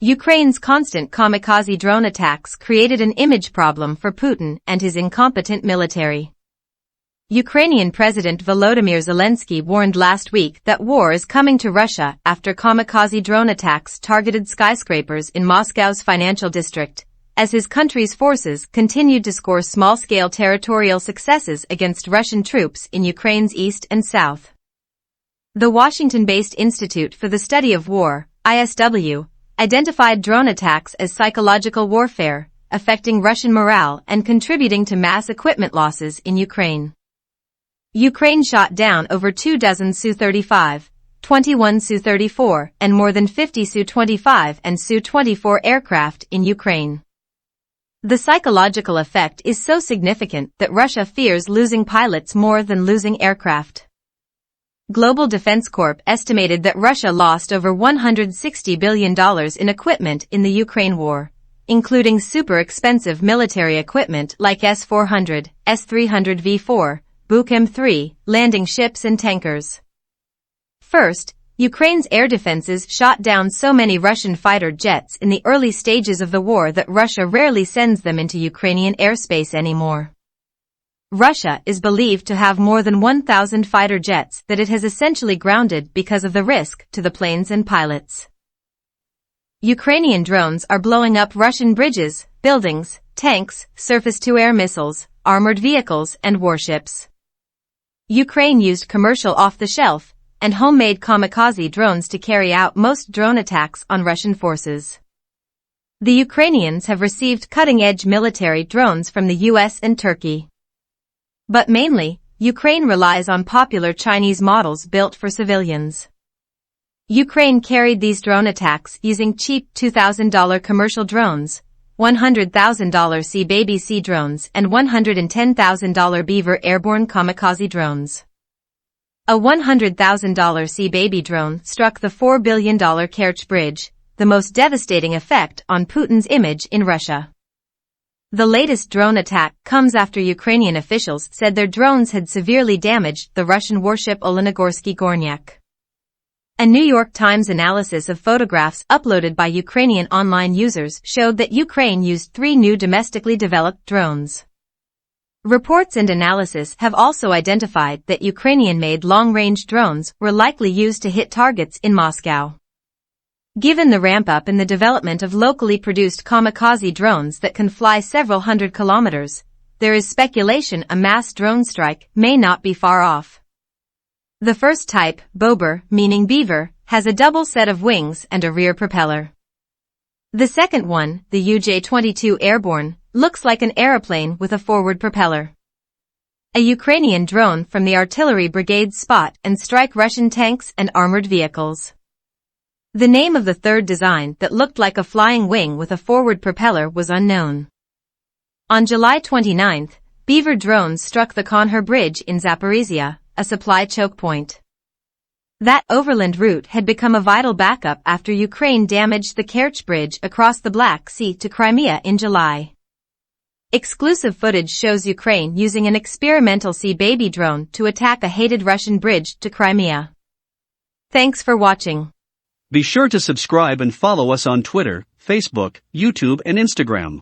Ukraine's constant kamikaze drone attacks created an image problem for Putin and his incompetent military. Ukrainian President Volodymyr Zelenskyy warned last week that war is coming to Russia after kamikaze drone attacks targeted skyscrapers in Moscow's financial district, as his country's forces continued to score small-scale territorial successes against Russian troops in Ukraine's east and south. The Washington-based Institute for the Study of War, ISW, identified drone attacks as psychological warfare, affecting Russian morale and contributing to mass equipment losses in Ukraine. Ukraine shot down over 24 Su-35, 21 Su-34, and more than 50 Su-25 and Su-24 aircraft in Ukraine. The psychological effect is so significant that Russia fears losing pilots more than losing aircraft. Global Defense Corp estimated that Russia lost over $160 billion in equipment in the Ukraine war, including super expensive military equipment like S-400, S-300V4, Buk M3, landing ships and tankers. First, Ukraine's air defenses shot down so many Russian fighter jets in the early stages of the war that Russia rarely sends them into Ukrainian airspace anymore. Russia is believed to have more than 1,000 fighter jets that it has essentially grounded because of the risk to the planes and pilots. Ukrainian drones are blowing up Russian bridges, buildings, tanks, surface-to-air missiles, armored vehicles, and warships. Ukraine used commercial off-the-shelf and homemade kamikaze drones to carry out most drone attacks on Russian forces. The Ukrainians have received cutting-edge military drones from the US and Turkey. But mainly, Ukraine relies on popular Chinese models built for civilians. Ukraine carried these drone attacks using cheap $2,000 commercial drones, $100,000 C-Baby-C drones, and $110,000 BEAVER airborne kamikaze drones. A $100,000 C-Baby drone struck the $4 billion Kerch Bridge, the most devastating effect on Putin's image in Russia. The latest drone attack comes after Ukrainian officials said their drones had severely damaged the Russian warship Olenogorsky Gornyak. A New York Times analysis of photographs uploaded by Ukrainian online users showed that Ukraine used 3 new domestically developed drones. Reports and analysis have also identified that Ukrainian-made long-range drones were likely used to hit targets in Moscow. Given the ramp-up in the development of locally produced kamikaze drones that can fly several hundred kilometers, there is speculation a mass drone strike may not be far off. The first type, BEAVER, meaning beaver, has a double set of wings and a rear propeller. The second one, the UJ-22 Airborne, looks like an aeroplane with a forward propeller. A Ukrainian drone from the artillery brigade spot and strike Russian tanks and armored vehicles. The name of the third design that looked like a flying wing with a forward propeller was unknown. On July 29, BEAVER drones struck the Konher Bridge in Zaporizhia, a supply choke point. That overland route had become a vital backup after Ukraine damaged the Kerch Bridge across the Black Sea to Crimea in July. Exclusive footage shows Ukraine using an experimental C-Baby drone to attack a hated Russian bridge to Crimea. Thanks for watching. Be sure to subscribe and follow us on Twitter, Facebook, YouTube, and Instagram.